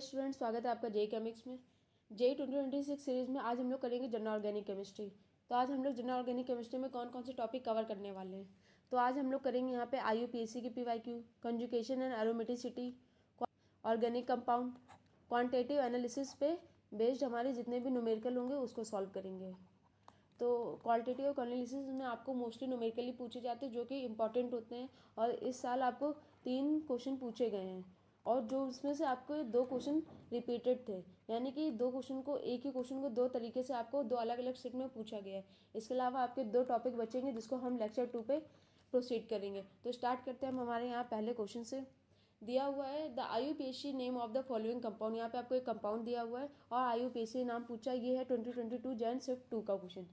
Student, स्वागत है आपका जे केमिक्स में। जे 2026 सीरीज़ में आज हम लोग करेंगे जनरल ऑर्गेनिक केमिस्ट्री। तो आज हम लोग जनरल ऑर्गेनिक केमिस्ट्री में कौन कौन से टॉपिक कवर करने वाले हैं। तो आज हम लोग करेंगे यहाँ पे IUPAC की PYQ, conjugation and aromaticity, organic compound, quantitative analysis पे बेस्ड हमारे जितने भी न्यूमेरिकल होंगे उसको सॉल्व करेंगे। तो क्वालिटेटिव एनालिसिस में आपको मोस्टली न्यूमेरिकली पूछे जाते हैं जो कि इंपॉर्टेंट होते हैं, और इस साल आपको 3 क्वेश्चन पूछे गए हैं, और जो उसमें से आपको 2 क्वेश्चन रिपीटेड थे, यानी कि 2 क्वेश्चन को एक ही क्वेश्चन को 2 तरीके से आपको 2 अलग अलग सेट में पूछा गया है। इसके अलावा आपके 2 टॉपिक बचेंगे जिसको हम लेक्चर 2 पे प्रोसीड करेंगे। तो स्टार्ट करते हैं हम हमारे यहाँ पहले क्वेश्चन से। दिया हुआ है the IUPAC name of the following compound. यहाँ पे आपको एक कंपाउंड दिया हुआ है और IUPAC नाम पूछा। ये है 2022 जैन शिफ्ट 2 का क्वेश्चन।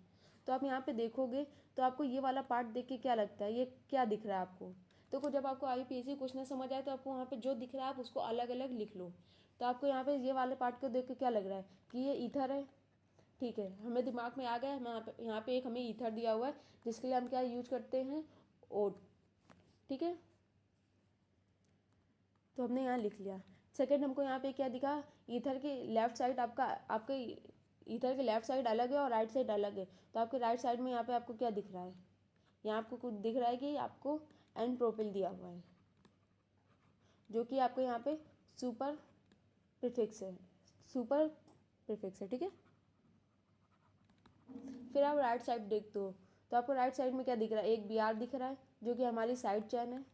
तो आप यहाँ पे देखोगे तो आपको ये वाला पार्ट देख के क्या लगता है, ये क्या दिख रहा है आपको। तो जब आपको IUPAC क्वेश्चन समझ आए तो आपको वहाँ पे जो दिख रहा है आप उसको अलग अलग लिख लो। तो आपको यहाँ पे ये वाले पार्ट को देख के क्या लग रहा है कि ये ईथर है। ठीक है, हमें दिमाग में आ गया। हम यहाँ पे एक हमें ईथर दिया हुआ है जिसके लिए हम क्या यूज करते हैं, ओट। ठीक है, तो हमने यहाँ लिख लिया। सेकेंड, हमको यहाँ पे क्या दिखा, ईथर की लेफ्ट साइड आपके ईथर के लेफ्ट साइड अलग है और राइट साइड अलग है। तो आपके राइट साइड में यहाँ पे आपको क्या दिख रहा है, यहाँ आपको कुछ दिख रहा है कि आपको एन प्रोपिल दिया हुआ है जो कि आपको यहाँ पे सुपर प्रीफिक्स है। ठीक है, फिर आप राइट साइड देखते हो तो आपको राइट साइड में क्या दिख रहा है, एक BR दिख रहा है जो कि हमारी साइड चेन है।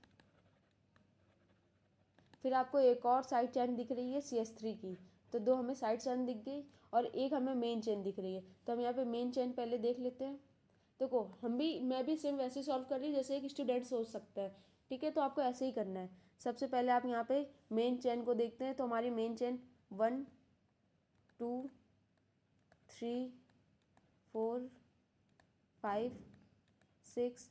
फिर आपको एक और साइड चेन दिख रही है CS3 की। तो 2 हमें साइड चेन दिख गई और एक हमें मेन चेन दिख रही है। तो हम यहाँ पे मेन चेन पहले देख लेते हैं। देखो मैं भी सेम वैसे सॉल्व कर रही हूँ जैसे एक स्टूडेंट सोच सकता है। ठीक है, तो आपको ऐसे ही करना है। सबसे पहले आप यहाँ पे मेन चेन को देखते हैं। तो हमारी मेन चेन 1 2 3 4 5 6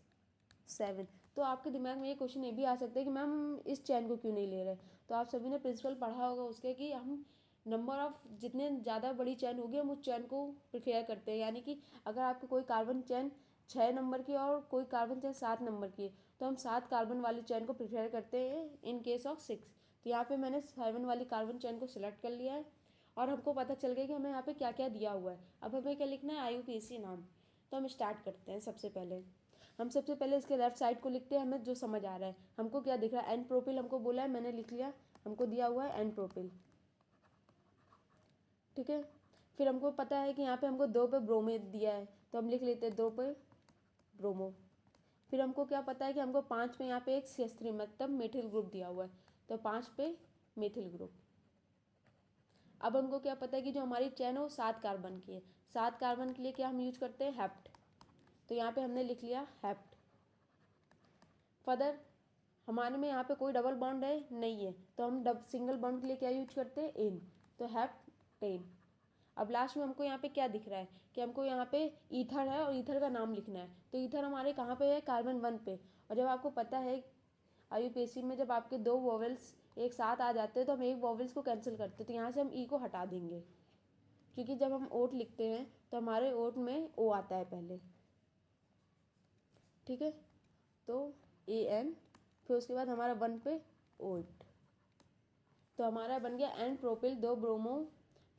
7। तो आपके दिमाग में ये क्वेश्चन ये भी आ सकता है कि मैम हम इस चैन को क्यों नहीं ले रहे। तो आप सभी ने प्रिंसिपल पढ़ा होगा उसके कि हम नंबर ऑफ जितने ज़्यादा बड़ी चैन होगी हम उस चैन को प्रिफेयर करते हैं। यानी कि अगर आपकी कोई कार्बन चैन 6 नंबर की और कोई कार्बन चैन 7 नंबर की है तो हम 7 कार्बन वाली चैन को प्रिफेयर करते हैं इन केस ऑफ 6। तो यहाँ पर मैंने 7 वाली कार्बन चैन को सिलेक्ट कर लिया है और हमको पता चल गया कि हमें यहाँ पे क्या क्या दिया हुआ है। अब हमें क्या लिखना है, IUPAC नाम। तो हम स्टार्ट करते हैं। सबसे पहले इसके लेफ्ट साइड को लिखते हैं, हमें जो समझ आ रहा है। हमको क्या दिख रहा है, एन प्रोपिल हमको बोला है, मैंने लिख लिया। हमको दिया हुआ है एन प्रोपिल। ठीक है, फिर हमको पता है कि यहाँ पे हमको 2 पे ब्रोमो दिया है तो हम लिख लेते हैं 2 पे ब्रोमो। फिर हमको क्या पता है कि हमको 5 पे यहाँ पे एक CS3 मतलब मेथिल ग्रुप दिया हुआ है तो 5 पे मेथिल ग्रुप। अब हमको क्या पता है कि जो हमारी चैन है वो 7 कार्बन की है। 7 कार्बन के लिए क्या हम यूज करते हैं, हेप्ट। तो यहाँ पे हमने लिख लिया हेप्ट। फर्दर हमारे में यहाँ पे कोई डबल बॉन्ड है नहीं है तो हम सिंगल बॉन्ड के लिए क्या यूज करते हैं, इन। तो हेप्टेन। अब लास्ट में हमको यहाँ पे क्या दिख रहा है कि हमको यहाँ पे ईथर है और ईथर का नाम लिखना है। तो ईथर हमारे कहाँ पे है, कार्बन 1 पे। और जब आपको पता है IUPAC में जब आपके 2 वोवेल्स एक साथ आ जाते हैं तो हम एक वोवेल्स को कैंसिल करते हैं। तो यहाँ से हम ई को हटा देंगे क्योंकि जब हम ओट लिखते हैं तो हमारे ओट में ओ आता है पहले। ठीक है, तो AN, फिर उसके बाद हमारा 1 पे ओट। तो हमारा बन गया n propyl 2 bromo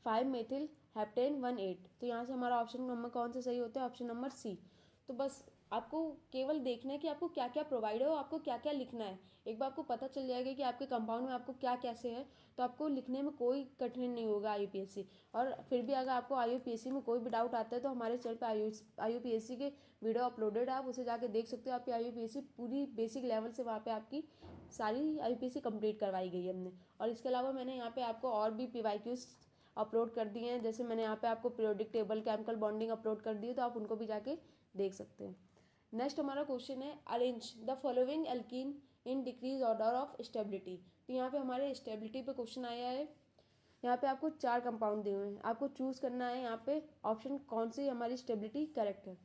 5 methyl heptane 1 8। तो यहाँ से हमारा ऑप्शन नंबर कौन सा सही होता है, ऑप्शन नंबर C। तो बस आपको केवल देखना है कि आपको क्या क्या प्रोवाइड है और आपको क्या क्या लिखना है। एक बार आपको पता चल जाएगा कि आपके कंपाउंड में आपको क्या कैसे है तो आपको लिखने में कोई कठिन नहीं होगा IUPAC। और फिर भी अगर आपको IUPAC में कोई भी डाउट आता है तो हमारे चैनल पर IUPAC के वीडियो अपलोडेड है, आप उसे जाके देख सकते हो। आपकी IUPAC पूरी बेसिक लेवल से वहाँ पे आपकी सारी IUPAC कंप्लीट करवाई गई है हमने। और इसके अलावा मैंने यहाँ पे आपको और भी PYQs अपलोड कर दिए हैं, जैसे मैंने यहाँ पे आपको periodic table, chemical bonding upload कर दी है, तो आप उनको भी जाके देख सकते हैं। नेक्स्ट हमारा क्वेश्चन है arrange the following alkene in decrease order of stability. तो यहाँ पे हमारे स्टेबिलिटी पे क्वेश्चन आया है। यहाँ पे आपको 4 कंपाउंड दिए हुए हैं, आपको चूज़ करना है यहाँ पे ऑप्शन कौन सी हमारी स्टेबिलिटी करेक्ट है।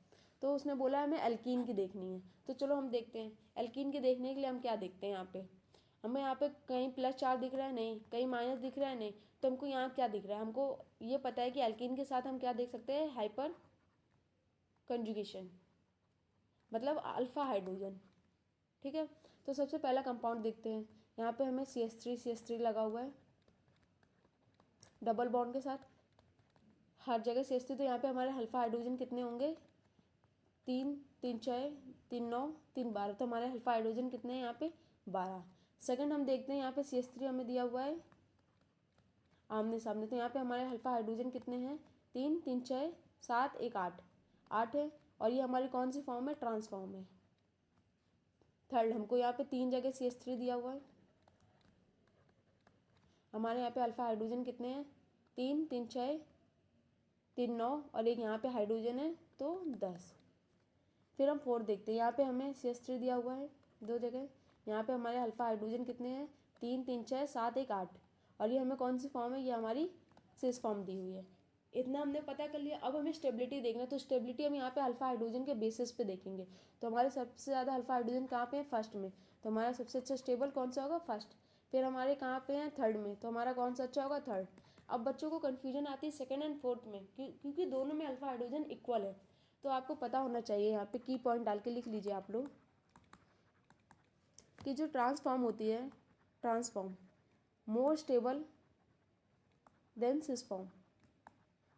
तो उसने बोला हमें एल्कीन की देखनी है। तो चलो हम देखते हैं एल्कीन की देखने के लिए हम क्या देखते हैं। यहाँ पे हमें यहाँ पे कहीं +4 दिख रहा है नहीं, कहीं माइनस दिख रहा है नहीं। तो हमको यहाँ क्या दिख रहा है, हमको ये पता है कि एल्कीन के साथ हम क्या देख सकते हैं, हाइपर कंजुगेशन मतलब अल्फा हाइड्रोजन। ठीक है, तो सबसे पहला कंपाउंड देखते हैं। यहाँ पे हमें CS3 लगा हुआ है। डबल बॉन्ड के साथ हर जगह CH3, तो यहाँ पे हमारे अल्फा हाइड्रोजन कितने होंगे, 3 3 6 3 9 3 12, तो हमारे अल्फा हाइड्रोजन कितने हैं यहाँ पे 12। सेकंड हम देखते हैं यहाँ पे CH3 हमें दिया हुआ है आमने सामने, तो यहाँ पे हमारे अल्फा हाइड्रोजन कितने हैं 3 3 6 7 1 8 8 है, और ये हमारी कौन सी फॉर्म है, ट्रांस फॉर्म है। थर्ड हमको यहाँ पे 3 जगह CH3 दिया हुआ है, हमारे यहाँ पे अल्फा हाइड्रोजन कितने हैं 3 3 6 3 9, और एक यहाँ पे हाइड्रोजन है तो 10। फिर हम फोर्थ देखते हैं, यहाँ पे हमें CH3 दिया हुआ है 2 जगह, यहाँ पे हमारे अल्फा हाइड्रोजन कितने हैं 3 3 6 7 1 8, और ये हमें कौन सी फॉर्म है, ये हमारी सिस फॉर्म दी हुई है। इतना हमने पता कर लिया। अब हमें स्टेबिलिटी देखना है, तो स्टेबिलिटी हम यहाँ पे अल्फा हाइड्रोजन के बेसिस पे देखेंगे। तो हमारे सबसे ज़्यादा अल्फा हाइड्रोजन कहाँ पे है, फर्स्ट में, तो हमारा सबसे अच्छा स्टेबल कौन सा होगा, फर्स्ट। फिर हमारे कहाँ पे हैं, थर्ड में, तो हमारा कौन सा अच्छा होगा, थर्ड। अब बच्चों को कन्फ्यूजन आती है सेकेंड एंड फोर्थ में, क्योंकि दोनों में अल्फा हाइड्रोजन इक्वल है, तो आपको पता होना चाहिए। यहाँ पे की पॉइंट डाल के लिख लीजिए आप लोग कि जो ट्रांसफॉर्म होती है, transform more stable then cis form,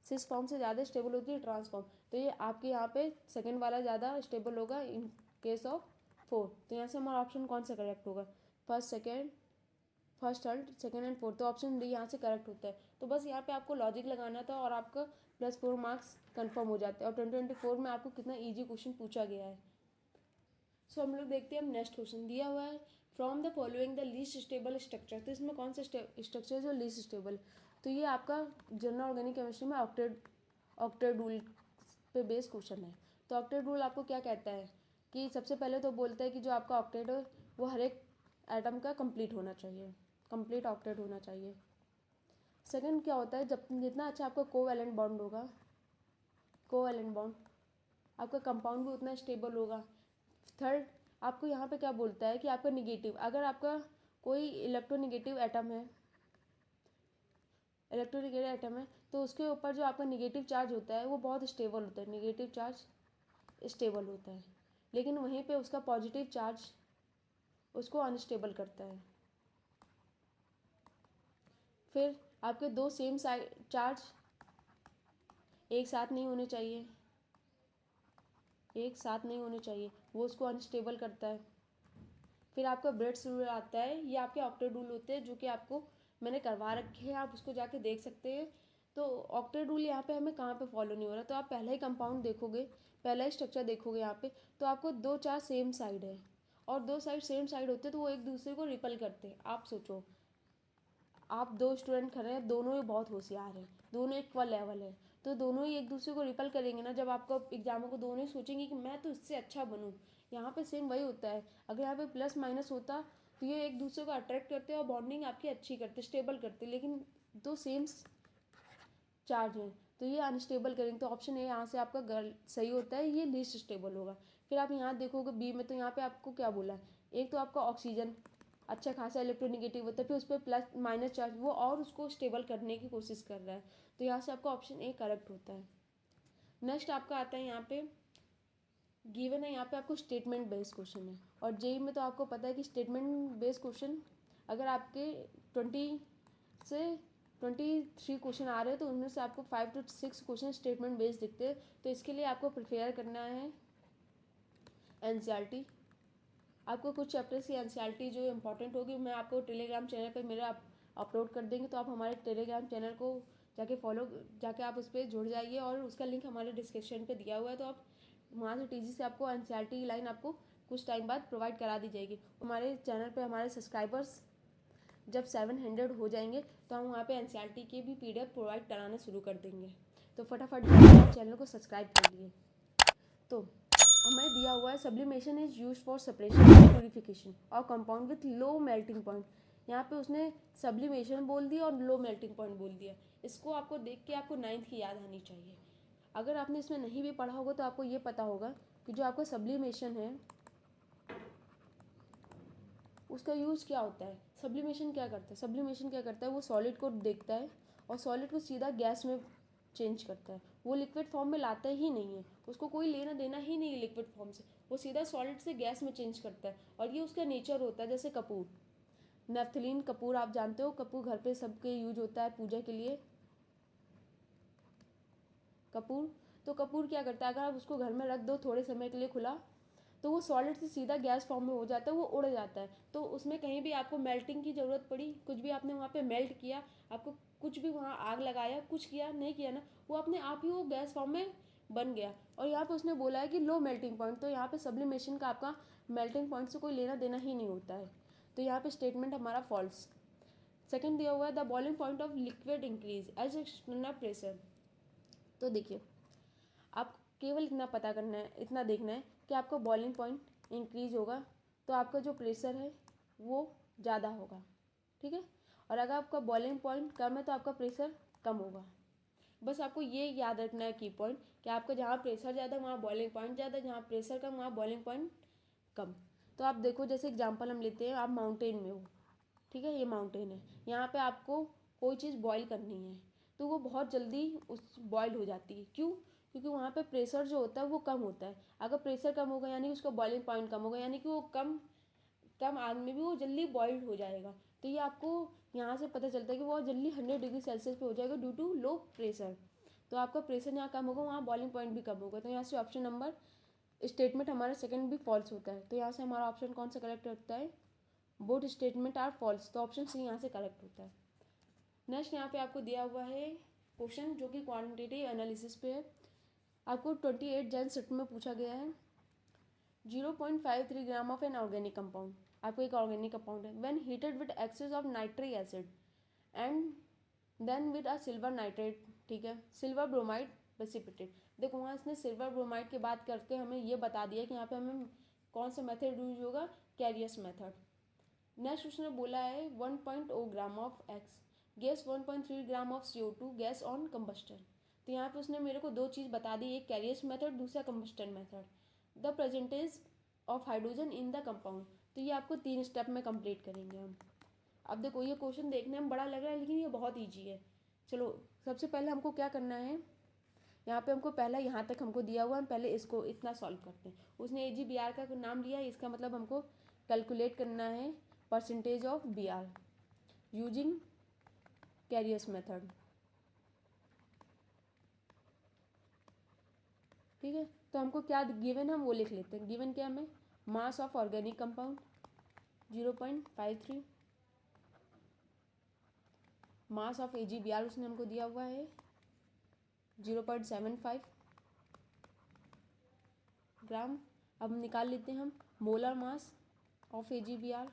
cis form से ज़्यादा स्टेबल होती है ट्रांसफॉर्म, तो ये आपके यहाँ पे सेकंड वाला ज़्यादा स्टेबल होगा इन केस ऑफ फोर्थ। तो यहाँ से हमारा ऑप्शन कौन सा करेक्ट होगा, first third second and fourth, तो ऑप्शन डी यहाँ से करेक्ट होता है। तो बस यहाँ पे आपको लॉजिक लगाना था और आपका +4 मार्क्स कंफर्म हो जाते हैं। और 2024 में आपको कितना ईजी क्वेश्चन पूछा गया है। सो हम लोग देखते हैं, हम नेक्स्ट क्वेश्चन दिया हुआ है, from the following the least stable structure, तो इसमें कौन सा स्ट्रक्चर है जो लीस्ट स्टेबल, तो ये आपका जनरल ऑर्गेनिक केमिस्ट्री में ऑक्टेट रूल पे बेस क्वेश्चन है। तो ऑक्टेट रूल आपको क्या कहता है कि सबसे पहले तो बोलता है कि जो आपका ऑक्टेट है वो हर एक एटम का कंप्लीट होना चाहिए, कंप्लीट ऑक्टेट होना चाहिए। सेकंड क्या होता है, जब जितना अच्छा आपका कोवैलेंट बॉन्ड होगा, कोवैलेंट बॉन्ड, आपका कंपाउंड भी उतना स्टेबल होगा। थर्ड आपको यहाँ पे क्या बोलता है कि आपका निगेटिव, अगर आपका कोई इलेक्ट्रोनिगेटिव एटम है, तो उसके ऊपर जो आपका निगेटिव चार्ज होता है वो बहुत स्टेबल होता है, निगेटिव चार्ज स्टेबल होता है, लेकिन वहीं पे उसका पॉजिटिव चार्ज उसको अनस्टेबल करता है। फिर आपके दो सेम चार्ज एक साथ नहीं होने चाहिए, वो उसको अनस्टेबल करता है। फिर आपका ब्रेड्स रूल आता है, ये आपके ऑक्टेट रूल होते हैं जो कि आपको मैंने करवा रखे हैं, आप उसको जाके देख सकते हैं। तो ऑक्टेट रूल यहाँ पे हमें कहाँ पे फॉलो नहीं हो रहा, तो आप पहला ही कंपाउंड देखोगे, पहला ही स्ट्रक्चर देखोगे यहाँ पे, तो आपको 2 चार्ज सेम साइड है, और 2 साइड सेम साइड होते हैं तो वो एक दूसरे को रिपल करते हैं। आप सोचो, आप 2 स्टूडेंट खड़े हैं, दोनों ही बहुत होशियार हैं, दोनों इक्वल लेवल है, तो दोनों ही एक दूसरे को रिपल करेंगे ना। जब आपको एग्जाम को दोनों ही सोचेंगे कि मैं तो इससे अच्छा बनूँ, यहाँ पे सेम वही होता है। अगर यहाँ पे प्लस माइनस होता तो ये एक दूसरे को अट्रैक्ट करते और बॉन्डिंग आपकी अच्छी करते, स्टेबल करते, लेकिन दो सेम चार्ज हैं तो ये अनस्टेबल करेंगे। तो ऑप्शन ए यहाँ से आपका सही होता है, ये लीस्ट स्टेबल होगा। फिर आप यहाँ देखोगे बी में, तो यहाँ पे आपको क्या बोला है, एक तो आपका ऑक्सीजन अच्छा खासा इलेक्ट्रोनिगेटिव होता है, फिर उस पर प्लस माइनस चार्ज, वो और उसको स्टेबल करने की कोशिश कर रहा है, तो यहाँ से आपका ऑप्शन ए करेक्ट होता है। नेक्स्ट आपका आता है यहाँ पे गिवन है, यहाँ पे आपको स्टेटमेंट बेस्ड क्वेश्चन है, और जेई में तो आपको पता है कि स्टेटमेंट बेस्ड क्वेश्चन अगर आपके 20 से 23 क्वेश्चन आ रहे हैं तो उनमें से आपको 5 to 6 क्वेश्चन स्टेटमेंट बेस्ड दिखते हैं। तो इसके लिए आपको प्रिपेयर करना है एनसीईआरटी, आपको कुछ चैप्टर्स की एनसीईआरटी जो इंपॉर्टेंट होगी मैं आपको टेलीग्राम चैनल पर मेरा अपलोड कर देंगे, तो आप हमारे टेलीग्राम चैनल को जाके आप उस पर जुड़ जाइए, और उसका लिंक हमारे डिस्क्रिप्शन पे दिया हुआ है, तो आप वहाँ से टीजी से आपको एनसीईआरटी की लाइन आपको कुछ टाइम बाद प्रोवाइड करा दी जाएगी। हमारे चैनल पे हमारे सब्सक्राइबर्स जब 700 हो जाएंगे तो हम वहाँ पे एनसीईआरटी की भी PDF प्रोवाइड कराना शुरू कर देंगे, तो फटाफट चैनल को सब्सक्राइब कर लिए। तो हमें दिया हुआ है sublimation is use for separation and purification और compound with low melting point. यहाँ पे उसने सब्लिमेशन बोल दिया और लो मेल्टिंग पॉइंट बोल दिया। इसको आपको देख के आपको 9th की याद आनी चाहिए। अगर आपने इसमें नहीं भी पढ़ा होगा तो आपको ये पता होगा कि जो आपका सब्लिमेशन है उसका यूज़ क्या होता है। सब्लिमेशन क्या करता है, वो सॉलिड को देखता है और सॉलिड को सीधा गैस में चेंज करता है। वो लिक्विड फॉर्म में लाता ही नहीं है, उसको कोई लेना देना ही नहीं है लिक्विड फॉर्म से, वो सीधा सॉलिड से गैस में चेंज करता है, और ये उसका नेचर होता है। जैसे कपूर, नेफ्थलीन कपूर आप जानते हो, कपूर घर पे सबके यूज होता है पूजा के लिए, कपूर। तो कपूर क्या करता है, अगर आप उसको घर में रख दो थोड़े समय के लिए खुला, तो वो सॉलिड से सीधा गैस फॉर्म में हो जाता है, वो उड़ जाता है। तो उसमें कहीं भी आपको मेल्टिंग की ज़रूरत पड़ी, कुछ भी आपने वहाँ पे मेल्ट किया, आपको कुछ भी वहाँ आग लगाया, कुछ किया नहीं किया ना, वो अपने आप ही वो गैस फॉर्म में बन गया। और यहाँ पे उसने बोला है कि लो मेल्टिंग पॉइंट, तो यहाँ पे सब्लिमेशन का आपका मेल्टिंग पॉइंट से कोई लेना देना ही नहीं होता है। तो यहाँ पे स्टेटमेंट हमारा फॉल्स। सेकंड दिया हुआ है the boiling point of liquid increase as external pressure. तो देखिए, आप केवल इतना पता करना है, इतना देखना है कि आपका बॉइलिंग पॉइंट इंक्रीज होगा तो आपका जो प्रेशर है वो ज़्यादा होगा, ठीक है। और अगर आपका बॉइलिंग पॉइंट कम है तो आपका प्रेशर कम होगा। बस आपको ये याद रखना है की पॉइंट कि आपका जहाँ प्रेशर ज़्यादा वहाँ बॉइलिंग पॉइंट ज़्यादा, जहाँ प्रेशर कम वहाँ बॉइलिंग पॉइंट कम। तो आप देखो, जैसे एग्जांपल हम लेते हैं, आप माउंटेन में हो, ठीक है, ये माउंटेन है, यहाँ पे आपको कोई चीज़ बॉईल करनी है तो वो बहुत जल्दी उस बॉईल हो जाती है। क्यों? क्योंकि वहाँ पे प्रेशर जो होता है वो कम होता है। अगर प्रेशर कम होगा यानी कि उसका बॉइलिंग पॉइंट कम होगा, यानी कि वो कम कम आग में भी वो जल्दी बॉइल्ड हो जाएगा। तो ये आपको यहाँ से पता चलता है कि वो जल्दी 100 डिग्री सेल्सियस पे हो जाएगा ड्यू टू लो प्रेशर। तो आपका प्रेशर जहाँ कम होगा वहाँ बॉइलिंग पॉइंट भी कम होगा। तो यहाँ से ऑप्शन नंबर स्टेटमेंट हमारा सेकंड भी फॉल्स होता है। तो यहाँ से हमारा ऑप्शन कौन सा करेक्ट होता है? Both statement are false. तो ऑप्शन सी यहाँ से करेक्ट होता है। नेक्स्ट यहाँ पे आपको दिया हुआ है क्वेश्चन जो कि क्वांटिटेटिव एनालिसिस पे है। आपको 28 जैन सेट में पूछा गया है 0.53 gram of an organic compound. आपको एक ऑर्गेनिक कंपाउंड है, when heated with excess of nitric acid and then with a silver nitrate, ठीक है, सिल्वर ब्रोमाइड प्रेसिपिटेट। देखो वहाँ इसने सिल्वर ब्रोमाइड की बात करके हमें ये बता दिया कि यहाँ पे हमें कौन सा मेथड यूज होगा, कैरियस मेथड। नेक्स्ट उसने बोला है 1.0 gram of x gas 1.3 gram of CO2 gas on combustion. तो यहाँ पे उसने मेरे को दो चीज़ बता दी, एक कैरियस मेथड, दूसरा combustion method. The percentage of hydrogen in the compound. तो ये आपको 3 स्टेप में कंप्लीट करेंगे हम। अब देखो ये क्वेश्चन देखने में बड़ा लग रहा है लेकिन ये बहुत ईजी है। चलो सबसे पहले हमको क्या करना है, यहाँ पे हमको पहला यहाँ तक हमको दिया हुआ है, हम पहले इसको इतना सॉल्व करते हैं। उसने AgBr का नाम लिया, इसका मतलब हमको कैलकुलेट करना है percentage of Br using Carius method, ठीक है। तो हमको क्या गिवन है हम वो लिख लेते हैं। गिवन क्या हमें, mass of organic compound 0.53, mass of AgBr उसने हमको दिया हुआ है 0.75 ग्राम। अब निकाल लेते हैं हम मोलर मास ऑफ AgBr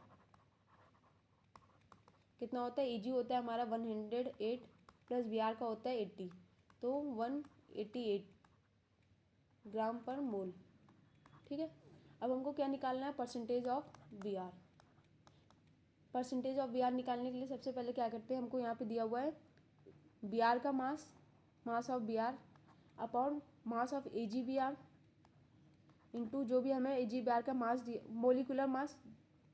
कितना होता है। Ag होता है हमारा 108 प्लस Br का होता है 80, तो 188 ग्राम पर मोल, ठीक है। अब हमको क्या निकालना है, percentage of Br। Percentage of Br निकालने के लिए सबसे पहले क्या करते हैं, हमको यहाँ पे दिया हुआ है Br का mass of Br upon mass of AgBr into जो भी हमें AgBr का मास मोलिकुलर मास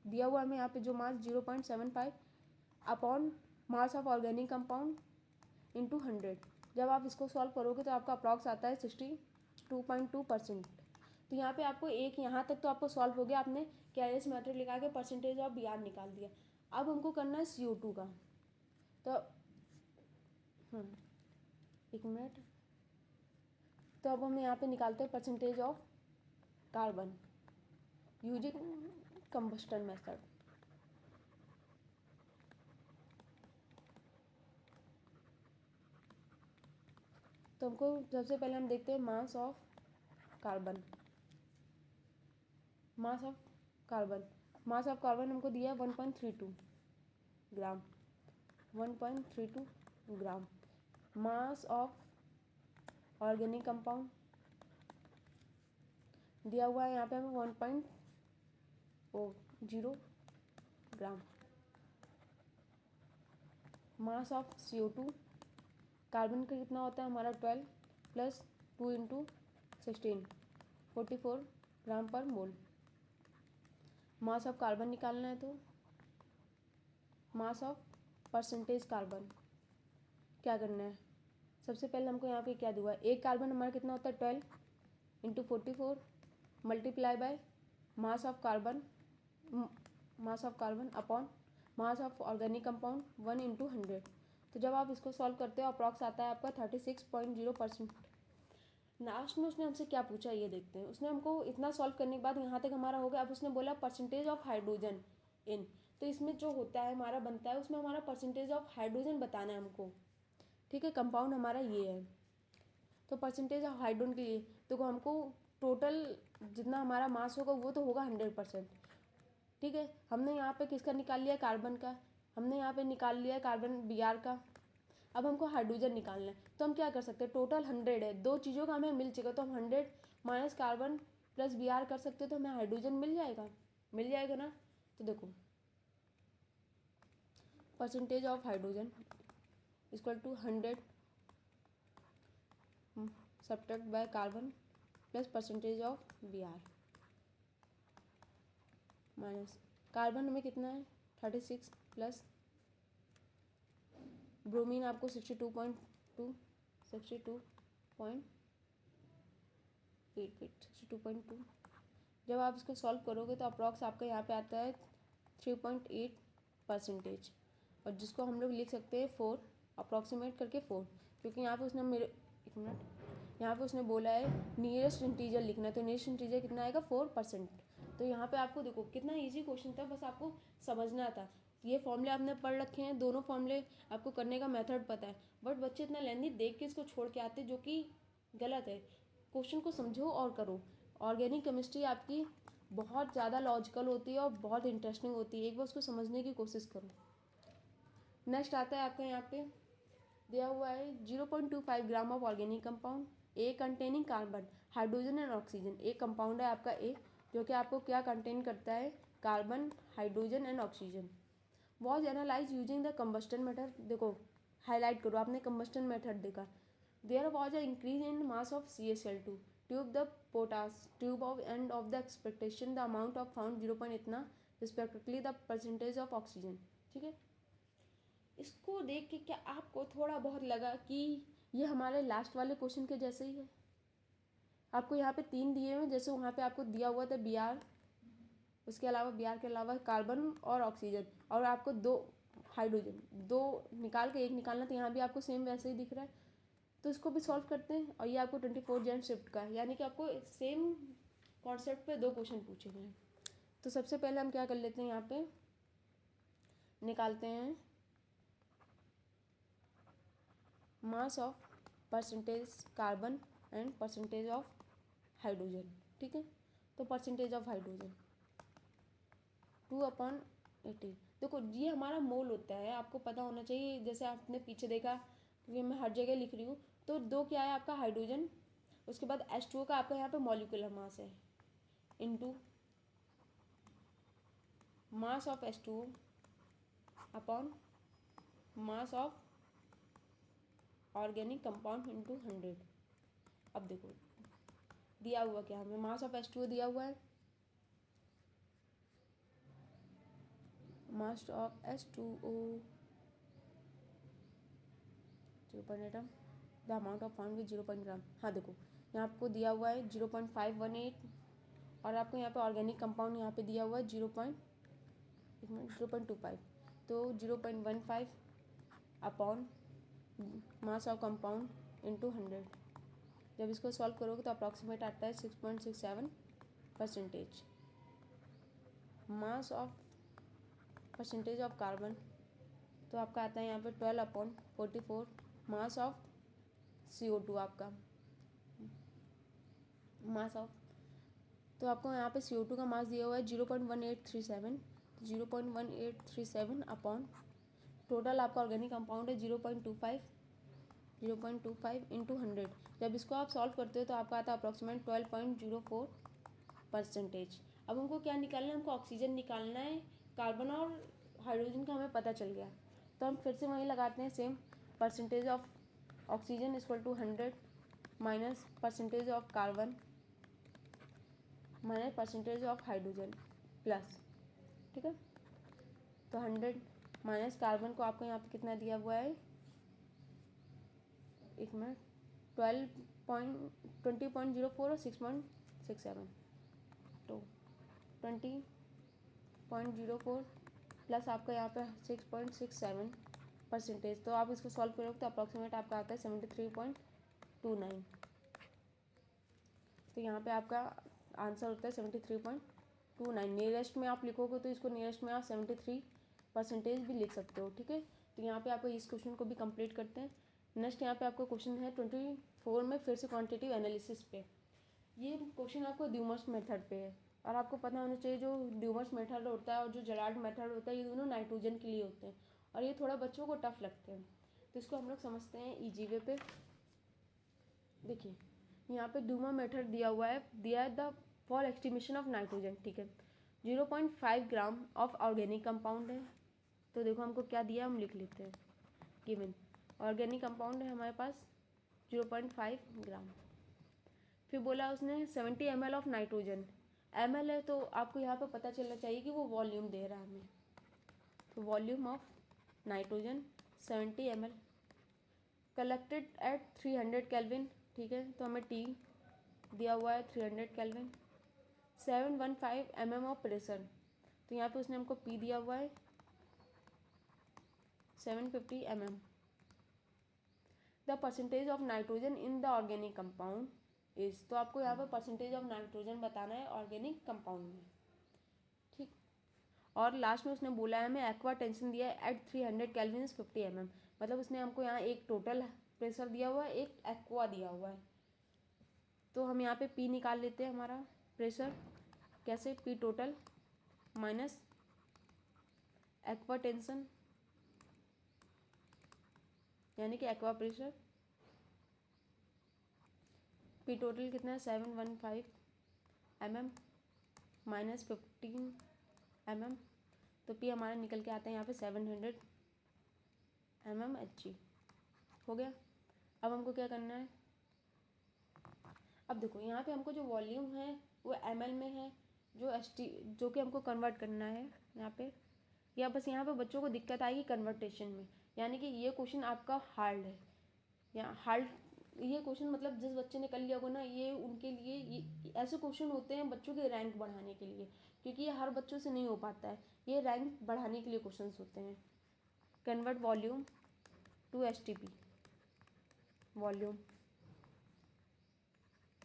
दिया हुआ हमें यहाँ पे जो मास 0.75 upon mass of organic compound into 100। जब आप इसको सॉल्व करोगे तो आपका अप्रॉक्स आता है 62.2%। तो यहाँ पे आपको एक यहाँ तक तो आपको सॉल्व हो गया, आपने कैरियस मेथड लगा के परसेंटेज ऑफ Br निकाल दिया। अब हमको करना है CO2 का। तो एक मिनट, तो अब हम यहाँ पे निकालते हैं percentage of carbon using combustion method. तो हमको सबसे पहले हम देखते हैं mass of carbon. Mass of carbon हमको दिया है 1.32 ग्राम, 1.32 ग्राम। मास ऑफ ऑर्गेनिक कंपाउंड दिया हुआ है यहाँ पे हमें 1.0 ग्राम। मास ऑफ CO2 कार्बन का कितना होता है हमारा 12 प्लस 2 इंटू 16 44 ग्राम पर मोल। मास ऑफ कार्बन निकालना है तो मास ऑफ परसेंटेज कार्बन क्या करना है, सबसे पहले हमको यहाँ पे क्या दिया है, एक कार्बन हमारा कितना होता है 12 into 44 multiply by mass of carbon upon mass of organic compound 1 into 100। तो जब आप इसको सॉल्व करते हो अप्रॉक्स आता है आपका 36.0%। लास्ट में उसने हमसे क्या पूछा ये देखते हैं। उसने हमको इतना सॉल्व करने के बाद यहाँ तक हमारा हो गया। अब उसने बोला परसेंटेज ऑफ हाइड्रोजन इन, तो इसमें जो होता है हमारा बनता है, उसमें हमारा परसेंटेज ऑफ हाइड्रोजन बताना है हमको, ठीक है। कंपाउंड हमारा ये है, तो परसेंटेज ऑफ हाइड्रोजन के लिए तो हमको टोटल जितना हमारा मास होगा वो तो होगा 100%, ठीक है। हमने यहाँ पे किसका निकाल लिया, कार्बन का। हमने यहाँ पे निकाल लिया कार्बन Br का। अब हमको हाइड्रोजन निकालना है, तो हम क्या कर सकते हैं, टोटल 100 है, दो चीज़ों का हमें मिल चुका, तो हम 100 माइनस कार्बन प्लस Br कर सकते हैं, तो हमें हाइड्रोजन मिल जाएगा ना। तो देखो percentage of hydrogen equal to 100 subtract by carbon plus percentage of Br minus carbon हमें कितना है 36 प्लस ब्रोमीन आपको 62.2 62.2। जब आप इसको सॉल्व करोगे तो अप्रॉक्स आपका यहाँ पे आता है 3.8%, और जिसको हम लोग लिख सकते हैं 4, अप्रॉक्सीमेट करके 4, क्योंकि यहाँ पे उसने मेरे एक मिनट यहाँ पे उसने बोला है नियरेस्ट इंटीजर लिखना है, तो नियरेस्ट इंटीजर कितना आएगा 4%। तो यहाँ पे आपको देखो कितना इजी क्वेश्चन था, बस आपको समझना था। ये फॉर्मूले आपने पढ़ रखे हैं, दोनों फॉर्मूले आपको करने का मेथड पता है, बट बच्चे इतना लेंदी देख के इसको छोड़ के आते, जो कि गलत है। क्वेश्चन को समझो और करो। ऑर्गेनिक केमिस्ट्री आपकी बहुत ज़्यादा लॉजिकल होती है और बहुत इंटरेस्टिंग होती है, एक बार उसको समझने की कोशिश करो। नेक्स्ट आता है आपका यहाँ पे दिया हुआ है 0.25 gram of organic compound A containing carbon hydrogen and oxygen. एक कंपाउंड है आपका ए, जो कि आपको क्या कंटेन करता है, carbon hydrogen and oxygen. Was analyse using the combustion method. देखो हाईलाइट करो, आपने कंबस्टन मेथड देखा। There was a increase in mass of CaCl2 tube the potash tube of end of the expectation the amount of found 0. इतना respectively the percentage of oxygen, ठीक है। इसको देख के क्या आपको थोड़ा बहुत लगा कि ये हमारे लास्ट वाले क्वेश्चन के जैसे ही है। आपको यहाँ पे 3 दिए हुए, जैसे वहाँ पे आपको दिया हुआ था Br, उसके अलावा Br के अलावा कार्बन और ऑक्सीजन, और आपको 2 हाइड्रोजन, 2 निकाल के 1 निकालना, तो यहाँ भी आपको सेम वैसे ही दिख रहा है। तो इसको भी सॉल्व करते हैं, और ये आपको 24 जेन शिफ्ट का है, यानी कि आपको सेम कॉन्सेप्ट पे 2 क्वेश्चन पूछे गए हैं। तो सबसे पहले हम क्या कर लेते हैं, यहाँ पे निकालते हैं mass of percentage carbon and percentage of hydrogen, ठीक है। तो परसेंटेज ऑफ हाइड्रोजन 2/80। देखो ये हमारा मोल होता है, आपको पता होना चाहिए, जैसे आपने पीछे देखा, क्योंकि मैं हर जगह लिख रही हूँ। तो 2 क्या है आपका हाइड्रोजन, उसके बाद H2O का आपका यहाँ पे मॉलिक्यूलर मास है, into mass of H2O upon mass of organic compound into 100। अब देखो दिया हुआ क्या हमें, मास ऑफ H2O दिया हुआ है, mass of H2O 0.8 the amount of found with 0. ग्राम। हाँ देखो यहाँ आपको दिया हुआ है 0.518, और आपको यहाँ पे ऑर्गेनिक कंपाउंड यहाँ पे दिया हुआ है 0.25, तो 0.15 upon mass of compound into 100। जब इसको सॉल्व करोगे तो अप्रॉक्सीमेट आता है 6.67%। Mass of percentage of carbon तो आपका आता है यहाँ पे 12/44। मास ऑफ CO2 आपका मास ऑफ, तो आपको यहाँ पे CO2 का मास दिया हुआ है 0.1837, 0.1837 अपॉन टोटल आपका ऑर्गेनिक कंपाउंड है 0.25 इंटू 100। जब इसको आप सॉल्व करते हो तो आपका आता है अप्रॉक्सीमेट 12.04%। अब हमको क्या निकालना है, हमको ऑक्सीजन निकालना है। कार्बन और हाइड्रोजन का हमें पता चल गया, तो हम फिर से वहीं लगाते हैं same. Percentage of oxygen equal to 100 minus percentage of carbon minus percentage of hydrogen plus, ठीक है। तो 100 माइनस कार्बन को आपको यहाँ पे कितना दिया हुआ है, एक मिनट, 20.04 और 6.67, तो 20.04 प्लस आपका यहाँ पे 6.67%। तो आप इसको सॉल्व करोगे तो अप्रॉक्सीमेट आपका आता है 73.29। तो यहाँ पे आपका आंसर होता है 73.29। नियरेस्ट में आप लिखोगे तो इसको नियरेस्ट में आप 73% भी लिख सकते हो, ठीक है। तो यहाँ पे आपको इस क्वेश्चन को भी कंप्लीट करते हैं। नेक्स्ट यहाँ पे आपका क्वेश्चन है 24 में फिर से क्वांटिटेटिव एनालिसिस पे। ये क्वेश्चन आपको ड्यूमर्स मेथड पे है और आपको पता होना चाहिए जो ड्यूमर्स मेथड होता है और जो जेरार्ड मेथड होता है ये दोनों नाइट्रोजन के लिए होते हैं और ये थोड़ा बच्चों को टफ लगते हैं। तो इसको हम लोग समझते हैं इजी वे पे। देखिए यहाँ पे ड्यूमर मेथड दिया हुआ है, दिया है the for estimation of nitrogen, ठीक है। 0.5 ग्राम ऑफ ऑर्गेनिक कंपाउंड है। तो देखो हमको क्या दिया हम लिख लेते हैं। गिवन ऑर्गेनिक कंपाउंड है हमारे पास 0.5 ग्राम। फिर बोला उसने 70 ml ऑफ नाइट्रोजन। ml है तो आपको यहाँ पर पता चलना चाहिए कि वो वॉल्यूम दे रहा है हमें। तो volume of nitrogen 70 ml collected at 300 kelvin, ठीक है। तो हमें टी दिया हुआ है 300 केल्विन। 715 mm ऑफ प्रेशर, तो यहाँ पे उसने हमको पी दिया हुआ है 750 mm। The percentage of nitrogen in the organic compound is, तो आपको यहाँ पे परसेंटेज ऑफ नाइट्रोजन बताना है ऑर्गेनिक कंपाउंड में, ठीक। और लास्ट में उसने बोला है हमें एक्वा टेंशन दिया है एट 300 केल्विन 50 mm, मतलब उसने हमको यहाँ एक टोटल प्रेशर दिया हुआ है, एक एक्वा दिया हुआ है। तो हम यहाँ पे पी निकाल लेते हैं हमारा प्रेशर, कैसे, P total minus aqua tension यानी कि एक्वा प्रेशर। पी टोटल कितना है 715 mm माइनस 15 mm, तो पी हमारा निकल के आता है यहाँ पे 700 mmHg हो गया। अब हमको क्या करना है, अब देखो यहाँ पे हमको जो वॉल्यूम है वो ml में है, जो कि हमको कन्वर्ट करना है यहाँ पे, या बस यहाँ पे बच्चों को दिक्कत आएगी कन्वर्टेशन में, यानी कि ये क्वेश्चन आपका हार्ड है या हार्ड। ये क्वेश्चन मतलब जिस बच्चे ने कर लिया होगा ना, ये उनके लिए ये ऐसे क्वेश्चन होते हैं बच्चों के रैंक बढ़ाने के लिए, क्योंकि ये हर बच्चों से नहीं हो पाता है, ये रैंक बढ़ाने के लिए क्वेश्चन होते हैं। Convert volume to STP, volume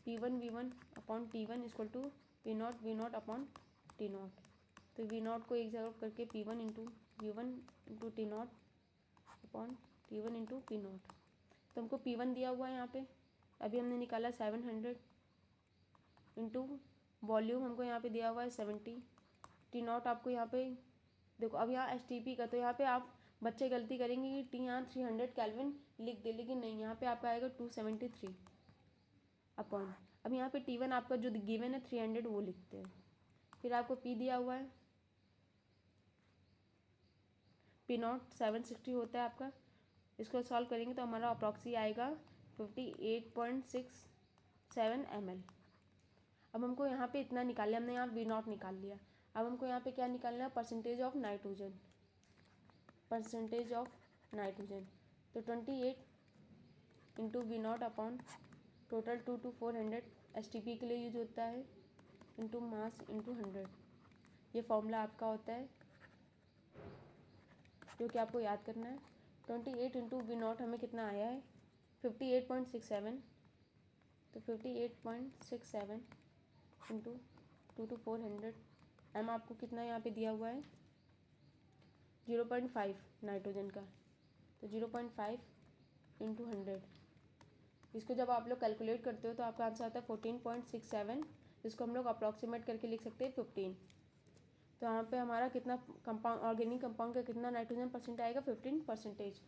P1 V1 upon T1 equal to P0 V0 upon T0। तो V0 को एक जगह करके P1 into V1 into T0 upon T1 into P0। तो हमको P1 दिया हुआ है यहाँ पे, अभी हमने निकाला 700 इंटू वॉल्यूम हमको यहाँ पे दिया हुआ है 70। T0 आपको यहाँ पे देखो, अब यहाँ STP का, तो यहाँ पे आप बच्चे गलती करेंगे कि टी यहाँ 300 केल्विन लिख दे, लेकिन नहीं, यहाँ पे आपका आएगा 273 अपॉन, अब यहाँ पे T1 आपका जो गिवन है 300 वो लिखते हैं। फिर आपको P दिया हुआ है P0 760 होता है आपका, इसको सॉल्व करेंगे तो हमारा अप्रॉक्सी आएगा 58.67 ml। अब हमको यहाँ पे इतना निकाल लिया हमने, यहाँ V0 निकाल लिया। अब हमको यहाँ पे क्या निकालना है, percentage of nitrogen, percentage of nitrogen. तो 28 into V0 upon total 2 to 400 STP के लिए यूज होता है, इंटू मास इंटू 100। ये फॉर्मूला आपका होता है जो कि आपको याद करना है। 28 इंटू V0 हमें कितना आया है 58.67, तो 58.67 इंटू 2 to 400 m आपको कितना यहाँ पे दिया हुआ है 0.5 नाइट्रोजन का, तो 0.5 इंटू 100। इसको जब आप लोग कैलकुलेट करते हो तो आपका आंसर आता है 14.67, जिसको हम लोग अप्रॉक्सीमेट करके लिख सकते हैं 15। तो यहाँ पे हमारा कितना कंपाउंड, ऑर्गेनिक कंपाउंड का कितना नाइट्रोजन परसेंट आएगा 15%।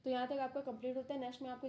तो यहाँ तक आपका कंप्लीट होता है। नेक्स्ट में आपको